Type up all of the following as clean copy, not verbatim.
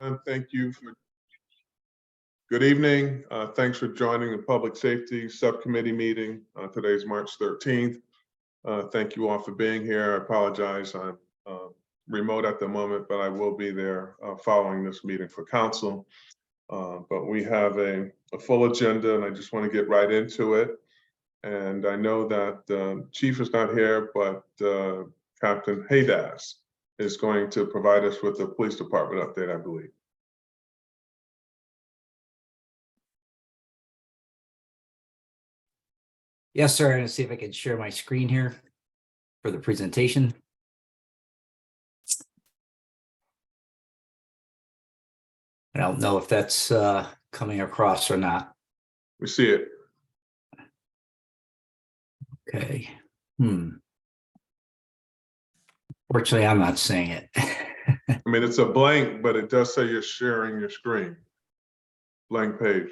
Thank you for good evening. Thanks for joining the Public Safety Subcommittee meeting. Today's March 13th. Thank you all for being here. I apologize. I'm remote at the moment, but I will be there following this meeting for council. But we have a full agenda, and I just want to get right into it. And I know that the chief is not here, but Captain Haydas is going to provide us with the police department update, I believe. Yes, sir. I'm going to see if I can share my screen here for the presentation. I don't know if that's coming across or not. We see it. Okay. Fortunately, I'm not seeing it. I mean, it's a blank, but it does say you're sharing your screen. Blank page.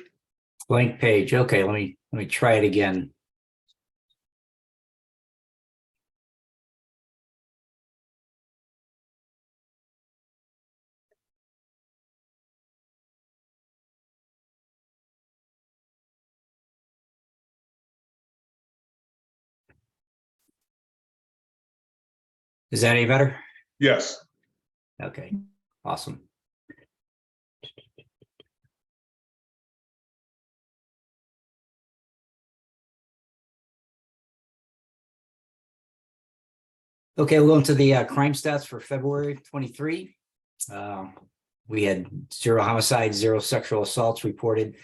Blank page. Okay, let me try it again. Is that any better? Yes. Okay, awesome. Okay, we'll go into the crime stats for February 23. We had 0 homicides, 0 sexual assaults reported.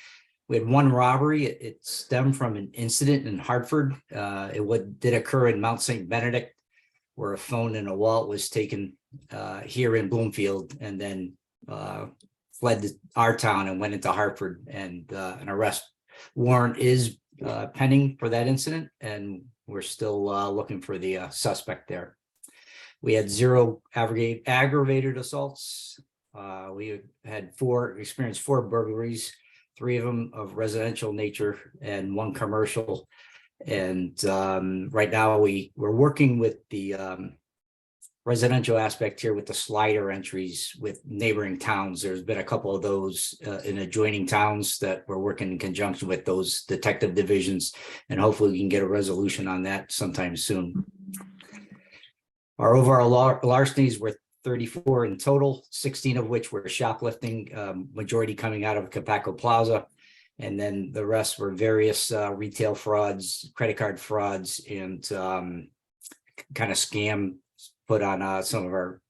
We had 1 robbery. It stemmed from an incident in Hartford. It did occur in Mount St. Benedict, where a phone and a wallet was taken here in Bloomfield, and then fled to our town and went into Hartford. And an arrest warrant is pending for that incident, and we're still looking for the suspect there. We had 0 aggravated assaults. We had experienced 4 burglaries, 3 of them of residential nature and 1 commercial. And right now we're working with the residential aspect here with the slider entries with neighboring towns. There's been a couple of those in adjoining towns that we're working in conjunction with those detective divisions, and hopefully we can get a resolution on that sometime soon. Our overall larcenies were 34 in total, 16 of which were shoplifting, majority coming out of Capaco Plaza. And then the rest were various retail frauds, credit card frauds, and kind of scam put on some of our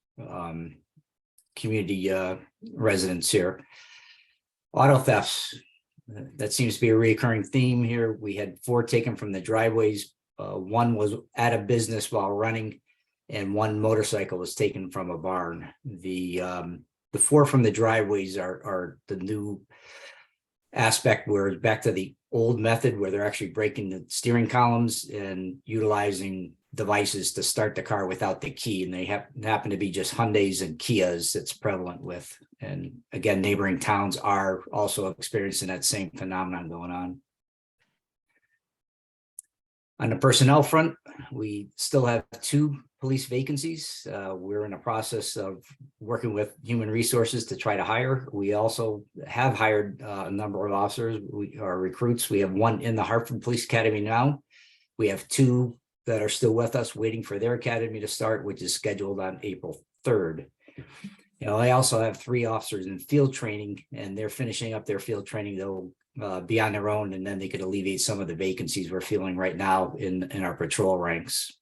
community residents here. Auto thefts, that seems to be a recurring theme here. We had 4 taken from the driveways. 1 was at a business while running, and 1 motorcycle was taken from a barn. The 4 from the driveways are the new aspect, where back to the old method where they're actually breaking the steering columns and utilizing devices to start the car without the key. And they happen to be just Hyundais and Kias that's prevalent with. And again, neighboring towns are also experiencing that same phenomenon going on. On the personnel front, we still have 2 police vacancies. We're in a process of working with human resources to try to hire. We also have hired a number of officers. We are recruits. We have 1 in the Hartford Police Academy now. We have 2 that are still with us waiting for their academy to start, which is scheduled on April 3rd. I also have 3 officers in field training, and they're finishing up their field training. They'll be on their own, and then they could alleviate some of the vacancies we're feeling right now in our patrol ranks.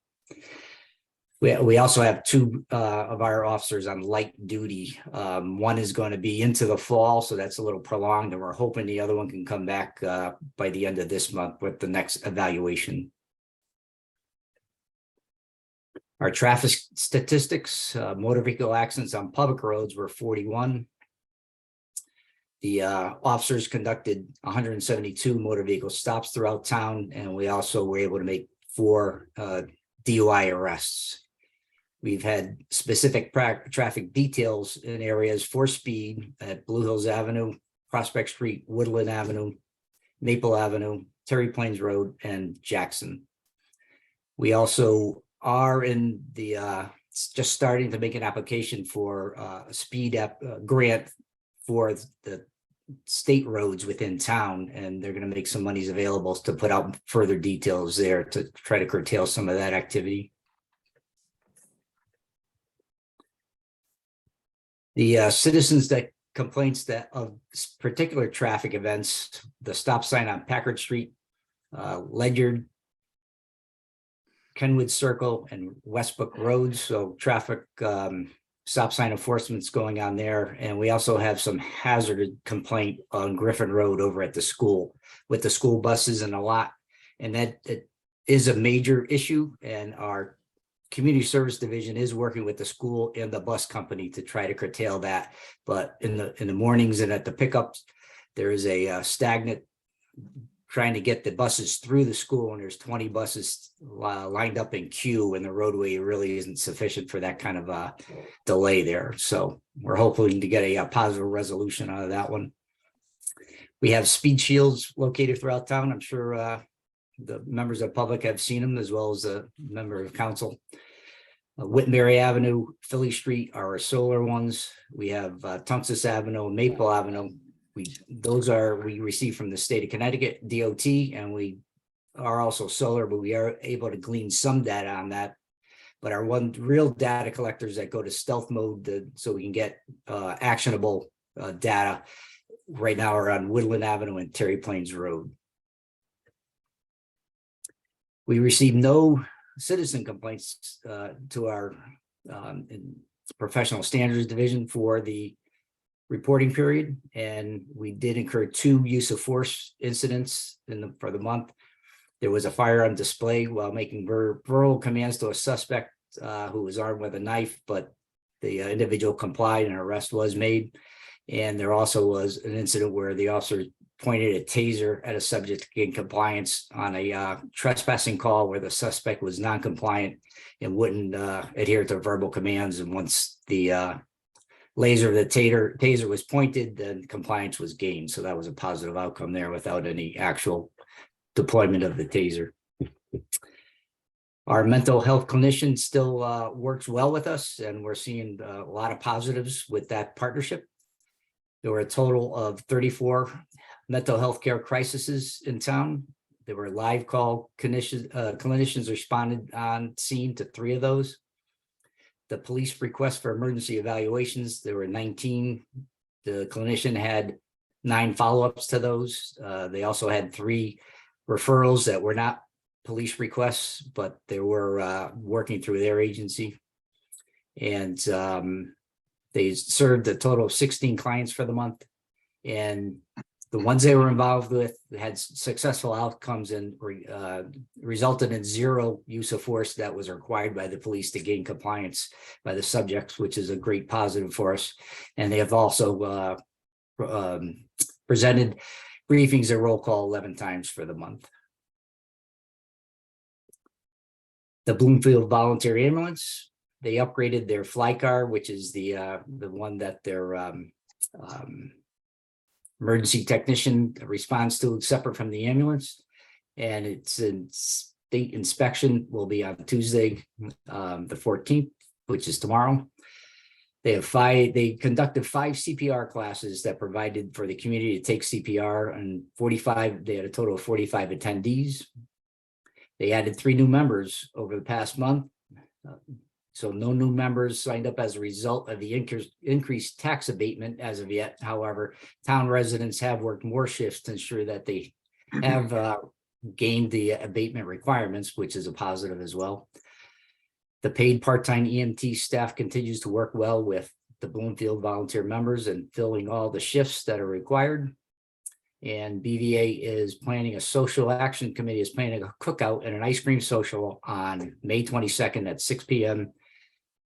We also have 2 of our officers on light duty. 1 is going to be into the fall, so that's a little prolonged, and we're hoping the other one can come back by the end of this month with the next evaluation. Our traffic statistics, motor vehicle accidents on public roads were 41. The officers conducted 172 motor vehicle stops throughout town, and we also were able to make 4 DUI arrests. We've had specific traffic details in areas for speed at Blue Hills Avenue, Prospect Street, Woodland Avenue, Maple Avenue, Terry Plains Road, and Jackson. We also are in the just starting to make an application for a speed grant for the state roads within town, and they're going to make some monies available to put out further details there to try to curtail some of that activity. The citizens that complaints that of particular traffic events, the stop sign on Packard Street, Ledyard, Kenwood Circle, and Westbrook Roads. So traffic stop sign enforcement's going on there. And we also have some hazard complaint on Griffin Road over at the school with the school buses and a lot. And that it is a major issue. And our community service division is working with the school and the bus company to try to curtail that. But in the mornings and at the pickups, there is a stagnant trying to get the buses through the school, and there's 20 buses lined up in queue, and the roadway really isn't sufficient for that kind of delay there. So we're hoping to get a positive resolution out of that one. We have speed shields located throughout town. I'm sure the members of the public have seen them, as well as the member of council. Wittenberry Avenue, Philly Street are our solar ones. We have Tungus Avenue, Maple Avenue. We received from the state of Connecticut DOT, and we are also solar, but we are able to glean some data on that. But our one real data collectors that go to stealth mode so we can get actionable data right now are on Woodland Avenue and Terry Plains Road. We received no citizen complaints to our professional standards division for the reporting period, and we did incur 2 use of force incidents for the month. There was a firearm display while making verbal commands to a suspect who was armed with a knife, but the individual complied and an arrest was made. And there also was an incident where the officer pointed a taser at a subject to gain compliance on a trespassing call where the suspect was non-compliant and wouldn't adhere to verbal commands. And once the laser of the taser was pointed, then compliance was gained. So that was a positive outcome there without any actual deployment of the taser. Our mental health clinician still works well with us, and we're seeing a lot of positives with that partnership. There were a total of 34 mental health care crises in town. There were live call clinicians responded on scene to 3 of those. The police request for emergency evaluations, there were 19. The clinician had 9 follow-ups to those. They also had 3 referrals that were not police requests, but they were working through their agency. And they served a total of 16 clients for the month. And the ones they were involved with had successful outcomes and resulted in 0 use of force that was required by the police to gain compliance by the subjects, which is a great positive for us. And they have also presented briefings and roll call 11 times for the month. The Bloomfield Volunteer Ambulance, they upgraded their fly car, which is the one that their emergency technician responds to, separate from the ambulance, and it's in state inspection will be on Tuesday, the 14th, which is tomorrow. They conducted 5 CPR classes that provided for the community to take CPR, and they had a total of 45 attendees. They added 3 new members over the past month. So no new members signed up as a result of the increased tax abatement as of yet. However, town residents have worked more shifts to ensure that they have gained the abatement requirements, which is a positive as well. The paid part-time EMT staff continues to work well with the Bloomfield volunteer members and filling all the shifts that are required. And BVA is planning, a social action committee is planning a cookout and an ice cream social on May 22nd at 6 p.m.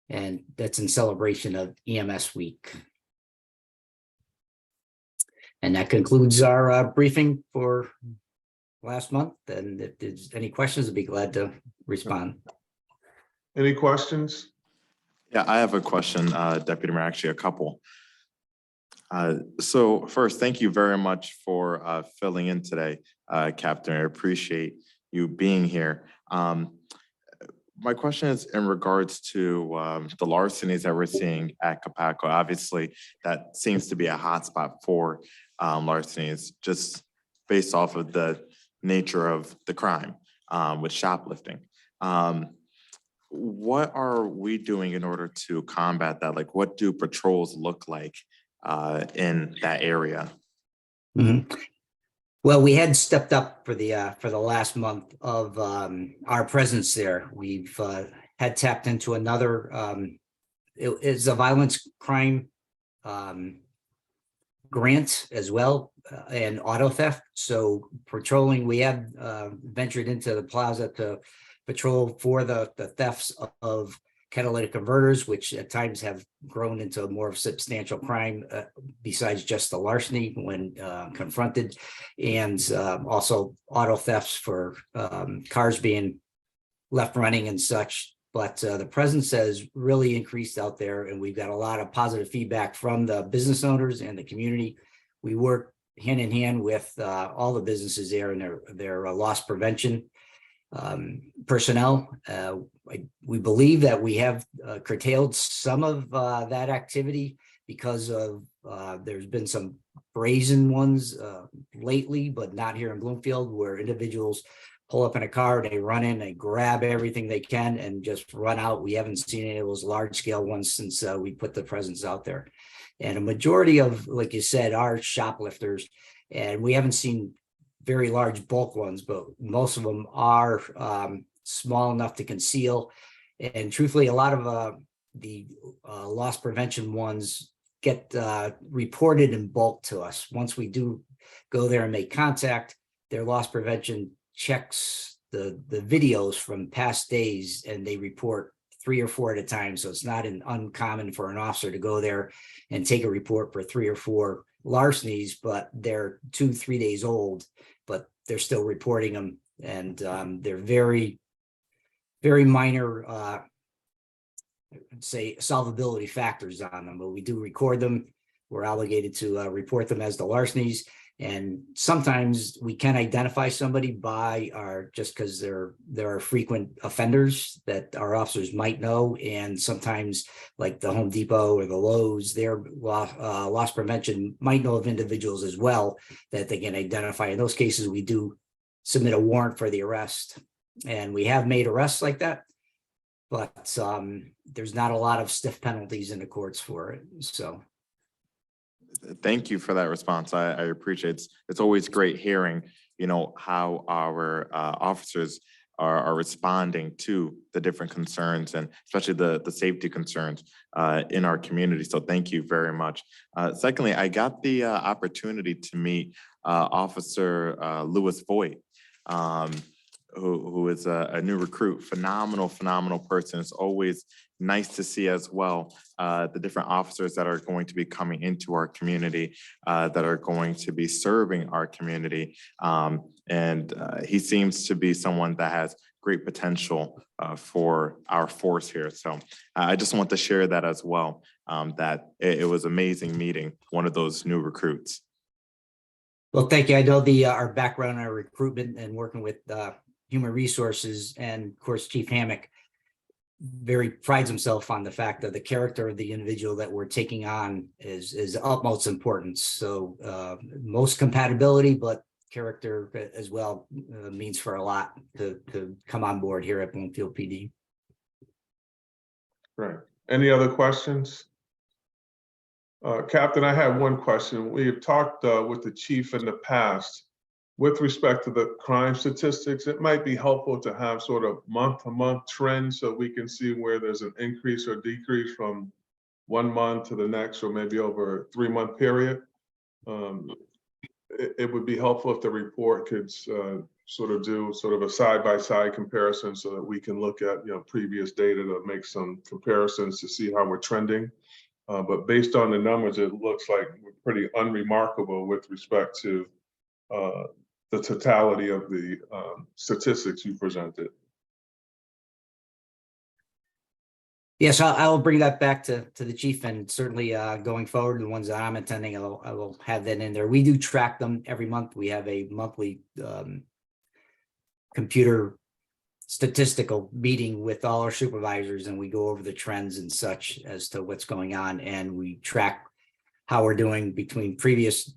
And that's in celebration of EMS week. And that concludes our briefing for last month. And if there's any questions, I'd be glad to respond. Any questions? Yeah, I have a question, Deputy Mayor, actually a couple. So first, thank you very much for filling in today, Captain. I appreciate you being here. My question is in regards to the larcenies that we're seeing at Capaco. Obviously, that seems to be a hotspot for larcenies, just based off of the nature of the crime with shoplifting. What are we doing in order to combat that? Like, what do patrols look like in that area? Mhm. Well, we had stepped up for the last month of our presence there. We've had tapped into another it is a violence crime grant as well, and auto theft. So patrolling, we have ventured into the plaza to patrol for the thefts of catalytic converters, which at times have grown into a more substantial crime besides just the larceny when confronted, and also auto thefts for cars being left running and such. But the presence has really increased out there, and we've got a lot of positive feedback from the business owners and the community. We work hand in hand with all the businesses there and their loss prevention personnel. We believe that we have curtailed some of that activity because of there's been some brazen ones lately, but not here in Bloomfield, where individuals pull up in a car, they run in, they grab everything they can and just run out. We haven't seen any of those large scale ones since we put the presence out there. And a majority of, like you said, are shoplifters, and we haven't seen very large bulk ones, but most of them are small enough to conceal. And truthfully, a lot of the loss prevention ones get reported in bulk to us. Once we do go there and make contact, their loss prevention checks the videos from past days, and they report 3 or 4 at a time. So it's not uncommon for an officer to go there and take a report for 3 or 4 larcenies, but they're 2-3 days old, but they're still reporting them. And they're very, very minor, say, solvability factors on them, but we do record them. We're obligated to report them as the larcenies. And sometimes we can identify somebody by just because there are frequent offenders that our officers might know. And sometimes, like the Home Depot or the Lowe's, their loss prevention might know of individuals as well that they can identify. In those cases, we do submit a warrant for the arrest, and we have made arrests like that, but there's not a lot of stiff penalties in the courts for it. So Thank you for that response. I appreciate it. It's always great hearing, how our officers are responding to the different concerns, and especially the safety concerns in our community. So thank you very much. Secondly, I got the opportunity to meet Officer Lewis Voigt, who is a new recruit. Phenomenal person. It's always nice to see as well the different officers that are going to be coming into our community, that are going to be serving our community. And he seems to be someone that has great potential for our force here. So I just want to share that as well, that it was amazing meeting one of those new recruits. well, thank you. I know our background, our recruitment, and working with human resources, and of course, Chief Hammock very prides himself on the fact that the character of the individual that we're taking on is utmost importance. So most compatibility, but character as well means for a lot to come on board here at Bloomfield PD. Right. Any other questions? Captain, I have one question. We have talked with the chief in the past with respect to the crime statistics. It might be helpful to have sort of month-to-month trends so we can see where there's an increase or decrease from 1 month to the next, or maybe over a 3-month period. It would be helpful if the report could sort of do a side-by-side comparison so that we can look at previous data to make some comparisons to see how we're trending. But based on the numbers, it looks like we're pretty unremarkable with respect to the totality of the statistics you presented. Yes, I'll bring that back to the chief, and certainly going forward, the ones that I'm attending, I will have that in there. We do track them every month. We have a monthly computer statistical meeting with all our supervisors, and we go over the trends and such as to what's going on, and we track how we're doing between previous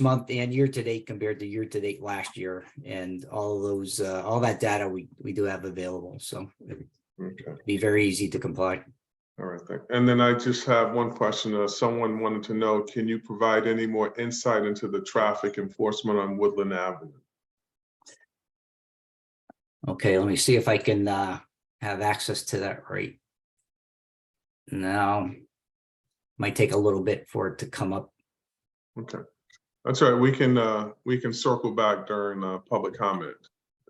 month and year to date compared to year to date last year, and all of those all that data we do have available, so it'd be very easy to comply. All right, thank you. And then I just have one question. Someone wanted to know, can you provide any more insight into the traffic enforcement on Woodland Avenue? Okay, let me see if I can have access to that right now. Might take a little bit for it to come up. Okay, that's all right. We can circle back during public comment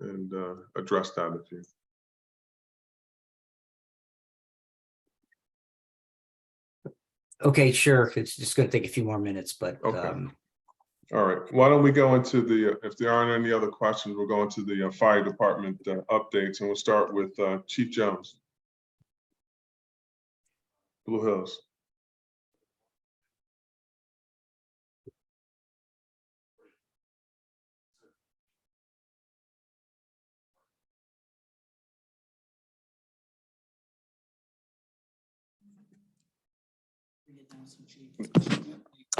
and address that if you. Okay, sure. It's just going to take a few more minutes, but Okay. All right, why don't we go into the, if there aren't any other questions, we'll go into the fire department updates, and we'll start with Chief Jones. Blue Hills.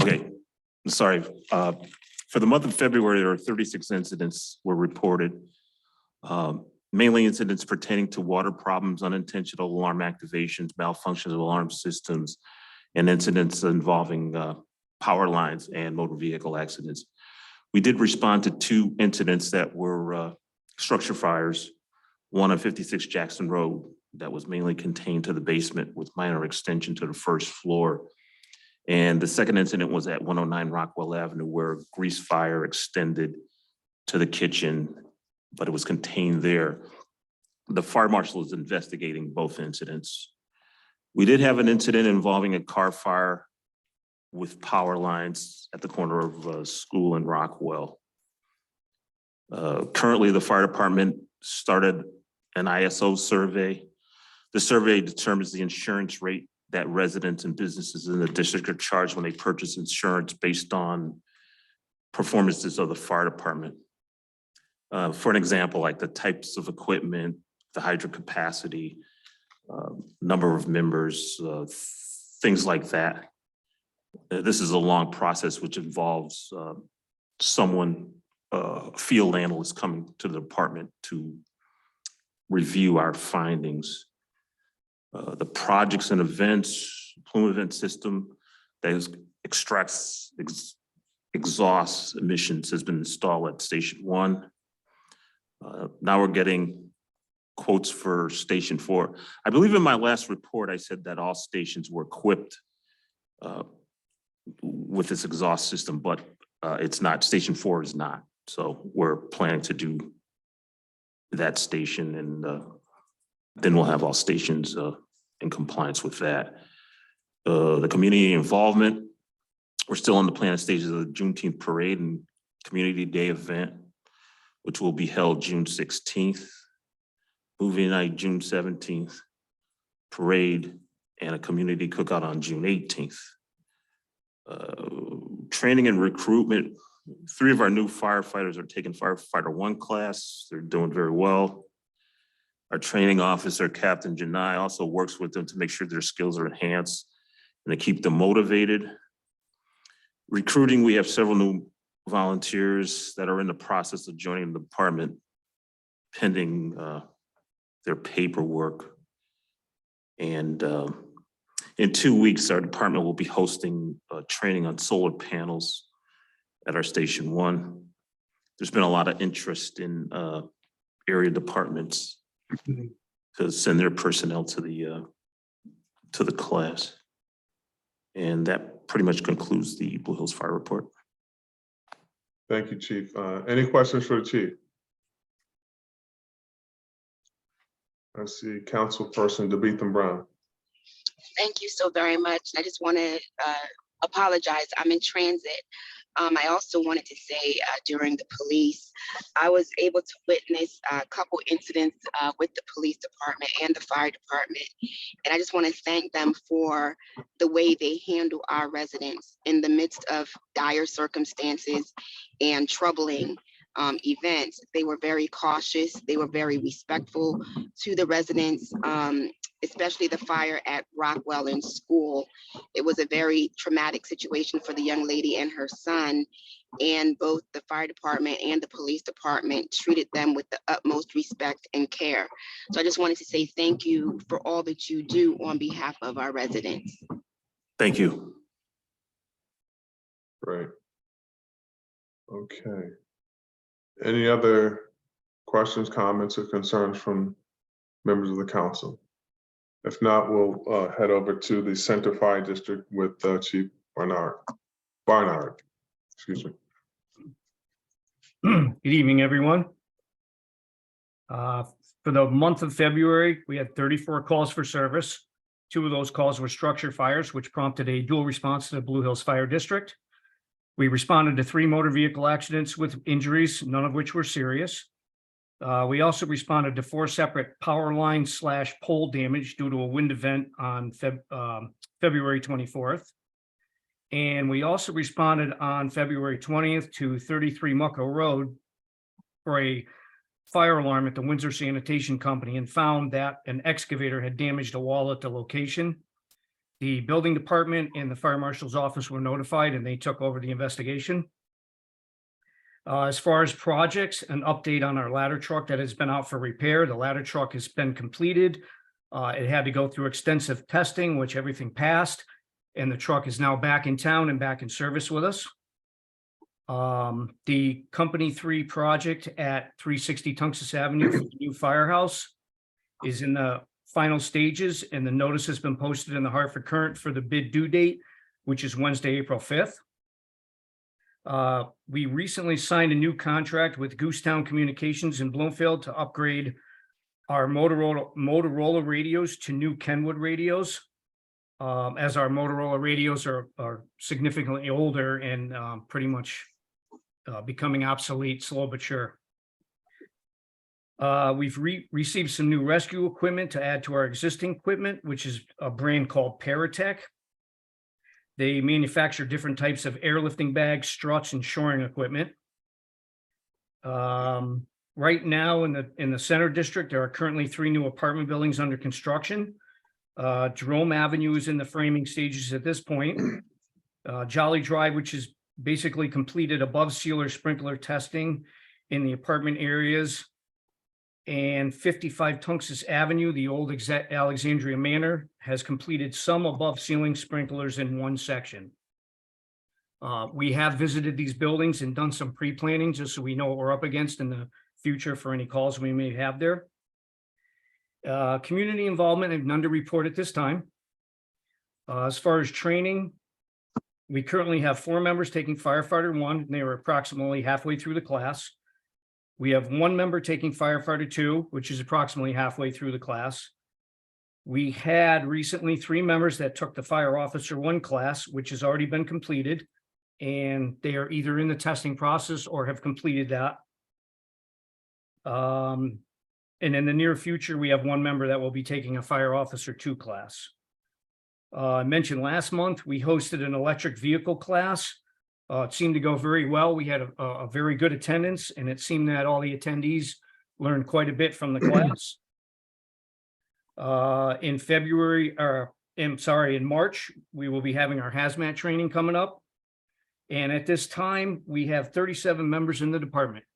Okay, sorry. For the month of February, there are 36 incidents were reported. Mainly incidents pertaining to water problems, unintentional alarm activations, malfunctions of alarm systems, and incidents involving power lines and motor vehicle accidents. We did respond to 2 incidents that were structure fires, one on 56 Jackson Road that was mainly contained to the basement with minor extension to the first floor. And the second incident was at 109 Rockwell Avenue, where a grease fire extended to the kitchen, but it was contained there. The fire marshal is investigating both incidents. We did have an incident involving a car fire with power lines at the corner of School and Rockwell. Currently, the fire department started an ISO survey. The survey determines the insurance rate that residents and businesses in the district are charged when they purchase insurance based on performances of the fire department. For an example, like the types of equipment, the hydro capacity, number of members, things like that. This is a long process which involves someone, field analyst coming to the department to review our findings. The projects and events, plume event system that extracts exhaust emissions has been installed at Station 1. Now we're getting quotes for Station 4. I believe in my last report, I said that all stations were equipped with this exhaust system, but it's not. Station 4 is not. So we're planning to do that station, and then we'll have all stations in compliance with that. The community involvement, we're still in the planning stages of the Juneteenth parade and community day event, which will be held June 16th, movie night June 17th, parade, and a community cookout on June 18th. Training and recruitment, 3 of our new firefighters are taking Firefighter 1 class. They're doing very well. Our training officer, Captain Janai, also works with them to make sure their skills are enhanced and to keep them motivated. Recruiting, we have several new volunteers that are in the process of joining the department pending their paperwork. And in 2 weeks, our department will be hosting training on solar panels at our Station 1. There's been a lot of interest in area departments to send their personnel to the class. And that pretty much concludes the Blue Hills Fire Report. Thank you, Chief. Any questions for the Chief? I see Councilperson DeBeetham Brown. Thank you so very much. I just want to apologize. I'm in transit. I also wanted to say during the police, I was able to witness a couple incidents with the police department and the fire department. And I just want to thank them for the way they handle our residents in the midst of dire circumstances and troubling events, they were very cautious. They were very respectful to the residents, especially the fire at Rockwell in school. It was a very traumatic situation for the young lady and her son, and both the fire department and the police department treated them with the utmost respect and care. So I just wanted to say thank you for all that you do on behalf of our residents. Thank you. Great. Okay. Any other questions, comments, or concerns from members of the council? If not, we'll head over to the Center Fire District with Chief Barnard. Excuse me. Good evening, everyone. For the month of February, we had 34 calls for service. 2 of those calls were structure fires, which prompted a dual response to the Blue Hills Fire District. We responded to 3 motor vehicle accidents with injuries, none of which were serious. We also responded to 4 separate power line / pole damage due to a wind event on February 24th. And we also responded on February 20th to 33 Mucko Road for a fire alarm at the Windsor Sanitation Company and found that an excavator had damaged a wall at the location. The building department and the fire marshal's office were notified and they took over the investigation. As far as projects, an update on our ladder truck that has been out for repair. The ladder truck has been completed. It had to go through extensive testing, which everything passed, and the truck is now back in town and back in service with us. The Company 3 project at 360 Tungus Avenue for the new firehouse is in the final stages, and the notice has been posted in the Hartford Current for the bid due date, which is Wednesday, April 5th. We recently signed a new contract with Goosetown Communications in Bloomfield to upgrade our Motorola radios to new Kenwood radios, as our Motorola radios are significantly older and pretty much becoming obsolete, slow but sure. We've received some new rescue equipment to add to our existing equipment, which is a brand called Paratech. They manufacture different types of airlifting bags, struts, and shoring equipment. Right now in the center district, there are currently 3 new apartment buildings under construction. Jerome Avenue is in the framing stages at this point. Jolly Drive, which is basically completed above sealer sprinkler testing in the apartment areas. And 55 Tungus Avenue, the old Alexandria Manor, has completed some above ceiling sprinklers in one section. We have visited these buildings and done some pre-planning just so we know what we're up against in the future for any calls we may have there. Community involvement and none to report at this time. As far as training, we currently have 4 members taking firefighter 1, and they are approximately halfway through the class. We have 1 member taking firefighter 2, which is approximately halfway through the class. We had recently 3 members that took the fire officer 1 class, which has already been completed, and they are either in the testing process or have completed that. And in the near future, we have 1 member that will be taking a fire officer 2 class. I mentioned last month, we hosted an electric vehicle class. It seemed to go very well. We had a very good attendance, and it seemed that all the attendees learned quite a bit from the class. In March, we will be having our hazmat training coming up. And at this time, we have 37 members in the department.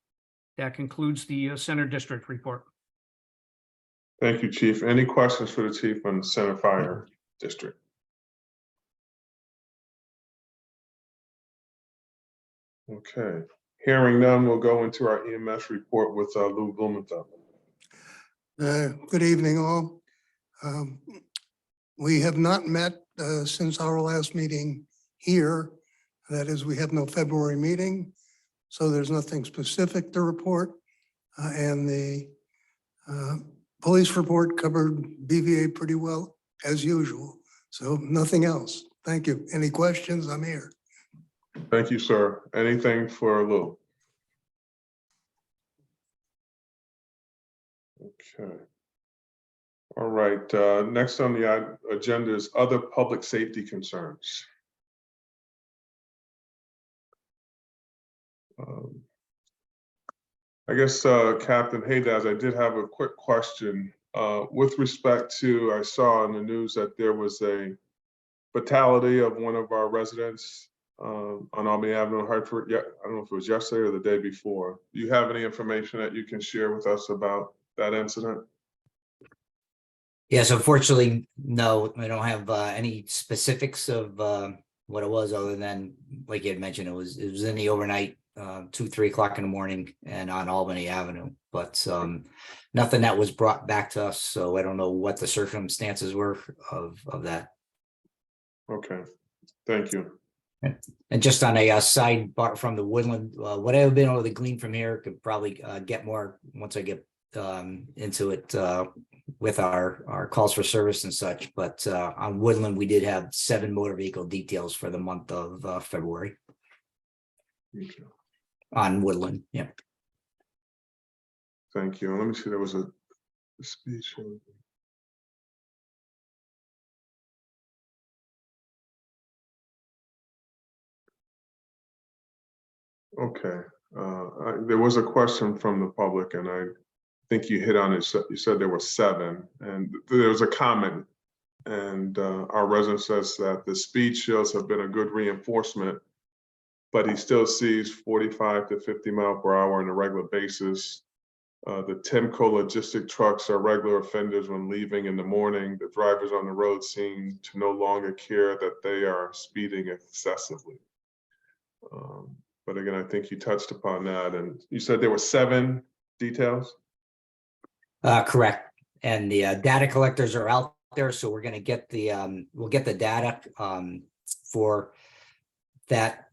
That concludes the Center District report. Thank you, Chief. Any questions for the Chief on the Center Fire District? Okay, hearing none, we'll go into our EMS report with Lou Blumenthal. Good evening, all. We have not met since our last meeting here. That is, we have no February meeting, so there's nothing specific to report. And the police report covered BVA pretty well, as usual. So nothing else. Thank you. Any questions? I'm here. Thank you, sir. Anything for Lou? Okay. All right, next on the agenda is other public safety concerns. I guess, Captain Haydaz, I did have a quick question. With respect to, I saw in the news that there was a fatality of one of our residents on Albany Avenue, Hartford. Yeah, I don't know if it was yesterday or the day before. Do you have any information that you can share with us about that incident? Yes, unfortunately, no, I don't have any specifics of what it was, other than, like you had mentioned, it was in the overnight, 2-3 o'clock in the morning and on Albany Avenue, but nothing that was brought back to us, so I don't know what the circumstances were of that. Okay, thank you. And just on a sidebar from the Woodland, what I've been able to glean from here could probably get more once I get into it with our calls for service and such. But on Woodland, we did have 7 motor vehicle details for the month of February Okay, on Woodland. Yeah. thank you. Let me see, there was a speech. Okay, there was a question from the public, and I think you hit on it. You said there were 7, and there was a comment, and our resident says that the speed shields have been a good reinforcement, but he still sees 45 to 50 mile per hour on a regular basis. The Timco logistic trucks are regular offenders when leaving in the morning. The drivers on the road seem to no longer care that they are speeding excessively. But again, I think you touched upon that, and you said there were 7 details? Correct. And the data collectors are out there, so we're going to get the we'll get the data for that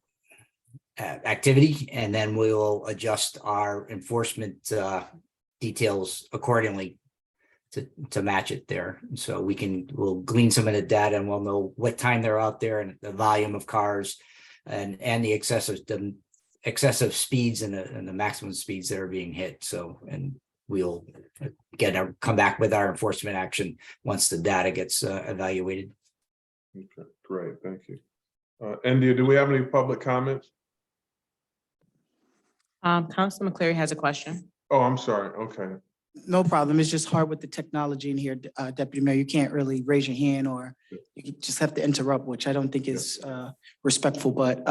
activity, and then we will adjust our enforcement details accordingly to match it there. So we'll glean some of the data, and we'll know what time they're out there and the volume of cars and the excessive speeds and the maximum speeds that are being hit. So, and we'll come back with our enforcement action once the data gets evaluated. Okay, great, thank you. India, do we have any public comments? Councilman McCleary has a question. Oh, I'm sorry, okay. No problem. It's just hard with the technology in here, Deputy Mayor. You can't really raise your hand, or you just have to interrupt, which I don't think is respectful. But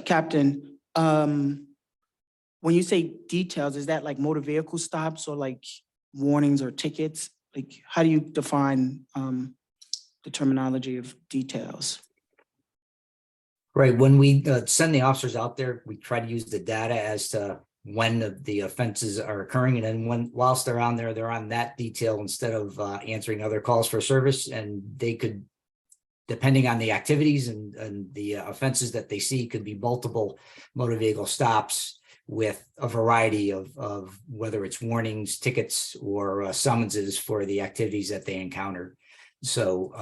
Captain, when you say details, is that like motor vehicle stops or like warnings or tickets? Like, how do you define the terminology of details? Right. When we send the officers out there, we try to use the data as to when the offenses are occurring, and then whilst they're on there, they're on that detail instead of answering other calls for service. And they could, depending on the activities and the offenses that they see, could be multiple motor vehicle stops with a variety of whether it's warnings, tickets, or summonses for the activities that they encounter. So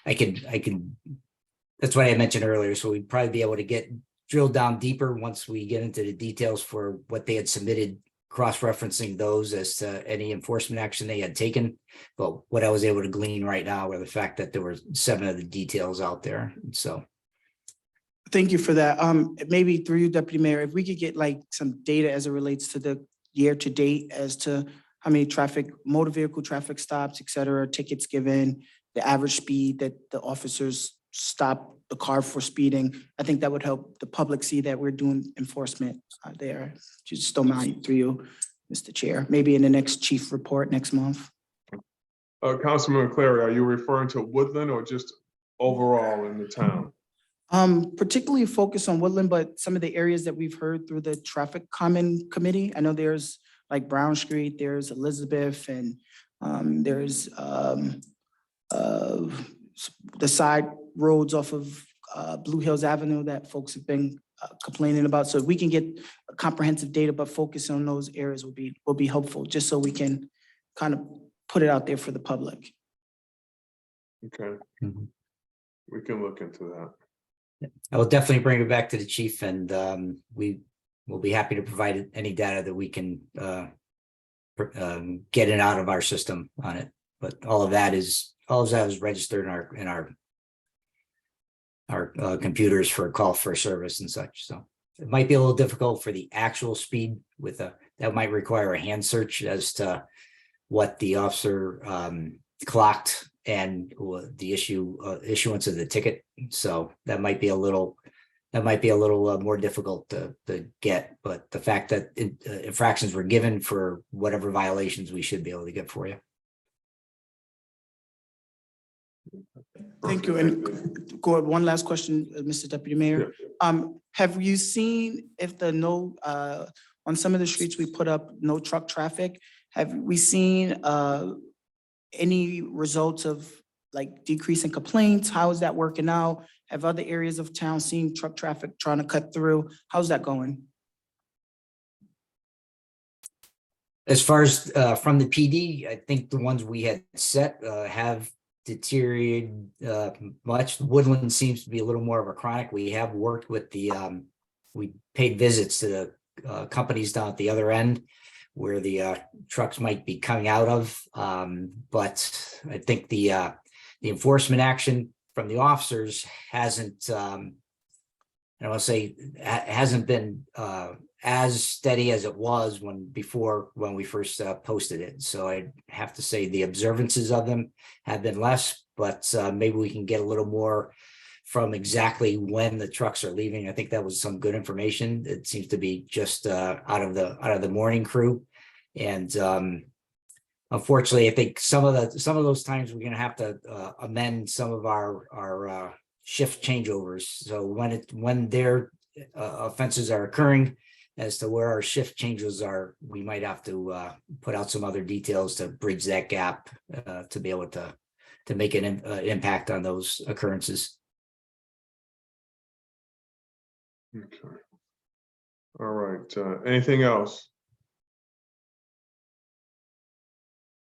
I can. That's what I mentioned earlier. So we'd probably be able to drill down deeper once we get into the details for what they had submitted, cross-referencing those as to any enforcement action they had taken. But what I was able to glean right now were the fact that there were 7 of the details out there. So. Thank you for that. Maybe through you, Deputy Mayor, if we could get like some data as it relates to the year to date as to how many motor vehicle traffic stops, et cetera, tickets given, the average speed that the officers stop the car for speeding. I think that would help the public see that we're doing enforcement there. Just don't mind through you, Mr. Chair, maybe in the next chief report next month. Councilman McCleary, are you referring to Woodland or just overall in the town? Particularly focused on Woodland, but some of the areas that we've heard through the traffic common committee. I know there's like Brown Street, there's Elizabeth, and there's the side roads off of Blue Hills Avenue that folks have been complaining about. So if we can get a comprehensive data, but focus on those areas will be helpful, just so we can kind of put it out there for the public. Okay, we can look into that. I will definitely bring it back to the chief, and we will be happy to provide any data that we can get it out of our system on it. But all of that is registered in our computers for call for service and such. So it might be a little difficult for the actual speed with that might require a hand search as to what the officer clocked and the issuance of the ticket. So that might be a little more difficult to get, but the fact that infractions were given for whatever violations we should be able to get for you. Thank you. And Gord, one last question, Mr. Deputy Mayor. Have you seen if on some of the streets we put up no truck traffic, have we seen any results of like decrease in complaints? How is that working out? Have other areas of town seen truck traffic trying to cut through? How's that going? As far as from the PD, I think the ones we had set have deteriorated much. Woodland seems to be a little more of a chronic. We have worked with we paid visits to the companies down at the other end where the trucks might be coming out of. But I think the enforcement action from the officers hasn't, I want to say, hasn't been as steady as it was when we first posted it. So I'd have to say the observances of them have been less, but maybe we can get a little more from exactly when the trucks are leaving. I think that was some good information. It seems to be just out of the morning crew. And unfortunately, I think some of those times we're going to have to amend some of our shift changeovers. So when their offenses are occurring as to where our shift changes are, we might have to put out some other details to bridge that gap to be able to make an impact on those occurrences. Okay. All right. Anything else?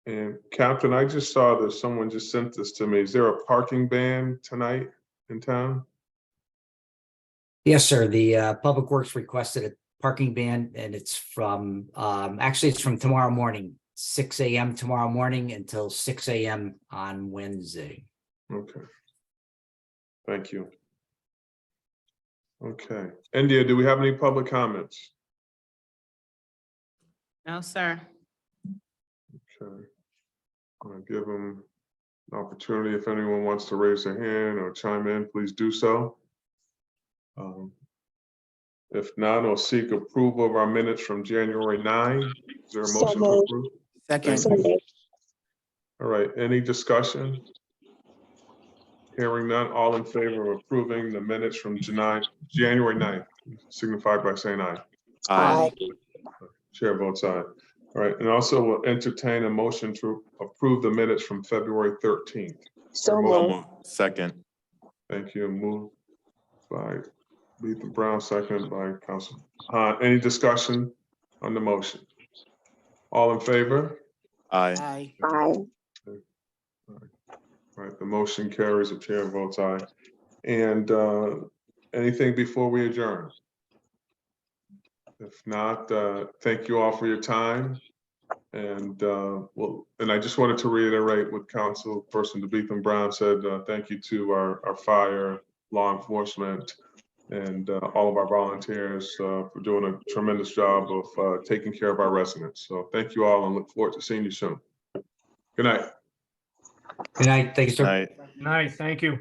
And Captain, I just saw that someone just sent this to me. Is there a parking ban tonight in town? Yes, sir. The Public Works requested a parking ban, and it's from actually it's from tomorrow morning, 6 a.m. tomorrow morning until 6 a.m. on Wednesday. Okay. Thank you. Okay. India, do we have any public comments? No, sir. Okay. I'm gonna give them an opportunity. If anyone wants to raise their hand or chime in, please do so. If not, I'll seek approval of our minutes from January 9. Is there a motion to approve? Second. Thank you. All right, any discussion? Hearing none, all in favor of approving the minutes from January 9th, signify by saying aye. Aye. Chair votes aye. All right, and also we'll entertain a motion to approve the minutes from February 13th. So moved. Second. Thank you. Moved by Letha Brown, second by Council. Any discussion on the motion? All in favor? Aye. Aye. All right, the motion carries. The chair votes aye. And anything before we adjourn? If not, thank you all for your time. And and I just wanted to reiterate what Councilperson Letha Brown said. Thank you to our fire, law enforcement, and all of our volunteers for doing a tremendous job of taking care of our residents. So thank you all and look forward to seeing you soon. Good night. Good night. Thank you, sir. Aye. Nice, thank you.